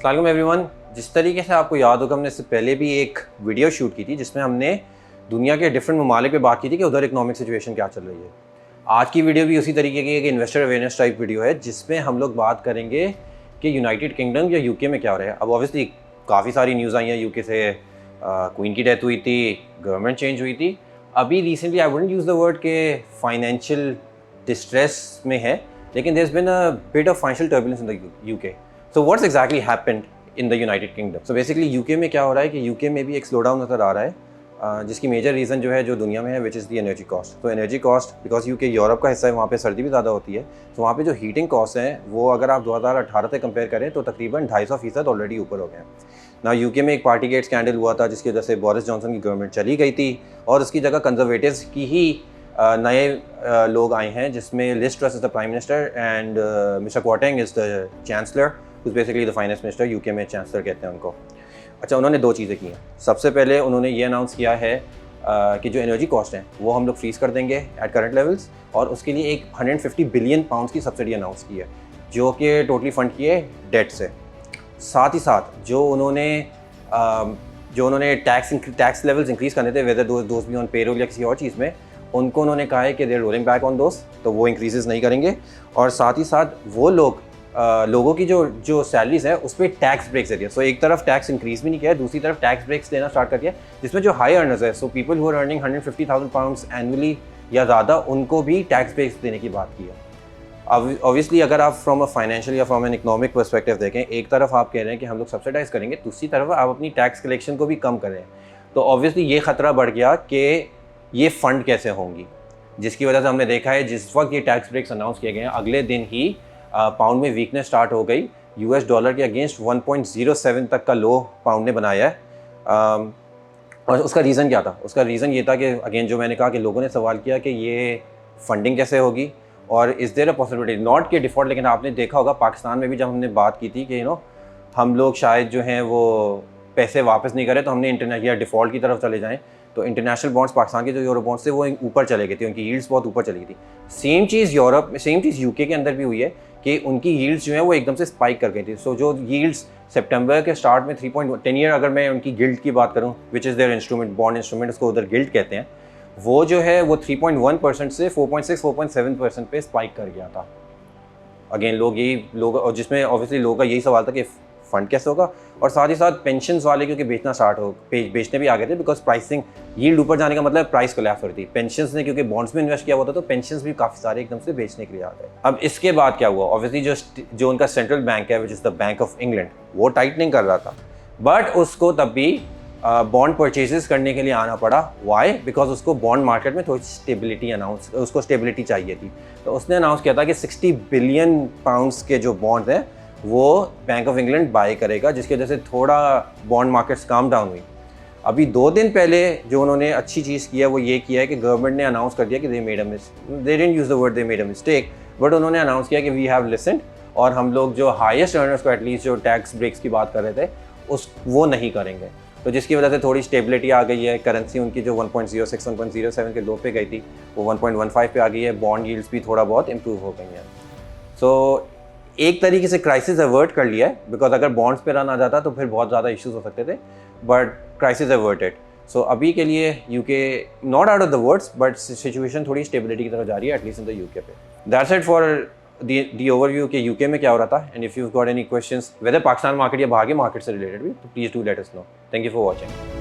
अस्सलाम एवरीवन। जिस तरीके से आपको याद होगा हमने इससे पहले भी एक वीडियो शूट की थी जिसमें हमने दुनिया के डिफरेंट ममालिक पे बात की थी कि उधर इकोनॉमिक सिचुएशन क्या चल रही है। आज की वीडियो भी उसी तरीके की एक इन्वेस्टर अवेयरनेस टाइप वीडियो है जिसमें हम लोग बात करेंगे कि यूनाइटेड किंगडम या यूके में क्या हो रहा है। अब ऑब्वियसली काफ़ी सारी न्यूज़ आई हैं यूके से, क्वीन की डेथ हुई थी, गवर्नमेंट चेंज हुई थी। अभी recently I wouldn't use the word के फाइनेंशियल डिस्ट्रेस में है, लेकिन there has been a bit of financial turbulence in the UK. So what's exactly happened in the United Kingdom? So basically UK में क्या हो रहा है कि यूके में भी एक स्लो डाउन नज़र आ रहा है, जिसकी मेजर रीज़न जो है जो दुनिया में है which is the energy cost. तो energy cost because UK Europe का हिस्सा है, वहाँ पे सर्दी भी ज़्यादा होती है, तो वहाँ पे जो हीटिंग कॉस्ट हैं वो अगर आप 2018 से कंपेयर करें तो तकरीबन 250% ऑलरेडी ऊपर हो गए हैं ना। यूके में एक पार्टी गेट स्कैंडल हुआ था जिसकी वजह से बोरिस जॉनसन की गवर्नमेंट चली गई थी और उसकी जगह कंजर्वेटिव्स की ही नए लोग आए हैं, जिसमें Liz Truss is the prime minister and mister Kwarteng is the chancellor, basically the finance minister. UK में चांसलर कहते हैं उनको। अच्छा, उन्होंने दो चीज़ें की हैं। सबसे पहले उन्होंने ये अनाउंस किया है कि जो एनर्जी कॉस्ट है वो हम लोग फ्रीज़ कर देंगे एट करंट लेवल्स, और उसके लिए एक 150 बिलियन पाउंड्स की सब्सिडी अनाउंस की है जो कि टोटली फंड की है डेट से। साथ ही साथ जो उन्होंने टैक्स लेवल्स इंक्रीज़ करने थे, वेदर दोस्त भी ऑन पेरोल या किसी और चीज़ में, उनको उन्होंने कहा है कि देर रोलिंग बैक ऑन दोस्त, तो वो इंक्रीजेस नहीं करेंगे। और साथ ही साथ वो लोगों की जो सैलरीज है उस पर टैक्स ब्रेक्स दे दिया। सो एक तरफ टैक्स इंक्रीज भी नहीं किया है, दूसरी तरफ टैक्स ब्रेक्स देना स्टार्ट कर दिया, जिसमें जो हाई अर्नर्स है, so people who are earning 150,000 pounds annually या ज़्यादा, उनको भी टैक्स ब्रेक्स देने की बात की है। ऑब्वियसली अगर आप फ्रॉम अ फाइनेंशियल या फ्रॉम एन इकोनॉमिक पर्सपेक्टिव देखें, एक तरफ आप कह रहे हैं कि हम लोग सब्सिडाइज करेंगे, दूसरी तरफ आप अपनी टैक्स कलेक्शन को भी कम कर रहे हैं, तो ऑब्वियसली ये खतरा बढ़ गया कि ये फंड कैसे होंगी, जिसकी वजह से हमने देखा है जिस वक्त ये टैक्स ब्रेक्स अनाउंस किए गए हैं अगले दिन ही पाउंड में वीकनेस स्टार्ट हो गई। यूएस डॉलर के अगेंस्ट 1.07 तक का लो पाउंड ने बनाया है। और उसका रीज़न क्या था? उसका रीज़न ये था कि अगेन जो मैंने कहा कि लोगों ने सवाल किया कि ये फंडिंग कैसे होगी और is there a possibility not के डिफ़ॉल्ट। लेकिन आपने देखा होगा पाकिस्तान में भी जब हमने बात की थी कि हम लोग शायद जो हैं वो पैसे वापस नहीं करें तो हमने इंटरनेशनल या डिफ़ॉल्ट की तरफ चले जाएँ, तो इंटरनेशनल बॉन्ड्स पाकिस्तान के जो यूरो बॉन्ड्स थे वो ऊपर चले गए थे, उनकी यील्ड्स बहुत ऊपर चली गई थी। सेम चीज़ यूरोप में, सेम चीज़ यूके के अंदर भी हुई है कि उनकी यील्ड्स जो है वो एकदम से स्पाइक कर गई थी। सो जो यील्ड्स सितंबर के स्टार्ट में 3.10 ईयर, अगर मैं उनकी गिल्ड की बात करूं which is their instrument, bond instrument, उसको उधर गिल्ड कहते हैं, वो जो है वो 3.1% से 4.6-4.7% पे स्पाइक कर गया था। अगेन लोग और जिसमें ऑब्वियसली लोगों का यही सवाल था कि फंड कैसे होगा, और साथ ही साथ पेंशन वाले क्योंकि बेचने भी आ गए थे, बिकॉज प्राइसिंग यील्ड ऊपर जाने का मतलब प्राइस कोलैप्स हो रही थी। पेंशन ने क्योंकि बॉन्ड्स में इन्वेस्ट किया हुआ था तो पेंशन भी काफ़ी सारे एकदम से बेचने के लिए आ गए। अब इसके बाद क्या हुआ? ऑब्वियसली जो उनका सेंट्रल बैंक है which is the bank of England, वो टाइटनिंग कर रहा था, बट उसको तब भी बॉन्ड परचेजेस करने के लिए आना पड़ा। वाई? बिकॉज उसको बॉन्ड मार्केट में थोड़ी उसको स्टेबिलिटी चाहिए थी, तो उसने अनाउंस किया था कि 60 बिलियन पाउंड्स के जो बॉन्ड हैं वो बैंक ऑफ इंग्लैंड बाय करेगा, जिसकी वजह से थोड़ा बॉन्ड मार्केट्स काम डाउन हुई। अभी 2 दिन पहले जो उन्होंने अच्छी चीज़ किया वो ये किया है कि गवर्नमेंट ने अनाउंस कर दिया कि they didn't use the word they made a mistake, but उन्होंने अनाउंस किया कि वी हैव लिसन्ड, और हम लोग जो हाईएस्ट अर्नर्स को एटलीस्ट जो टैक्स ब्रेक्स की बात कर रहे थे वो नहीं करेंगे। तो जिसकी वजह से थोड़ी स्टेबिलिटी आ गई है। करेंसी उनकी जो 1.06 1.07 के लो पे गई थी वो 1.15 पे आ गई है। बॉन्ड यील्ड्स भी थोड़ा बहुत इम्प्रूव हो गई हैं। सो एक तरीके से क्राइसिस अवर्ट कर लिया है, बिकॉज अगर बॉन्ड्स पे रन आ जाता तो फिर बहुत ज़्यादा इश्यूज हो सकते थे, बट क्राइसिस अवर्टेड। सो अभी के लिए UK not out of the woods, but situation थोड़ी स्टेबिलिटी की तरफ जा रही है, एटलीस्ट इन द यूके पे। That's it for the overview के यूके में क्या हो रहा था। And if you got any questions whether Pakistan market या बाहर के मार्केट से रिलेटेड भी, तो please do let us know. Thank you for watching.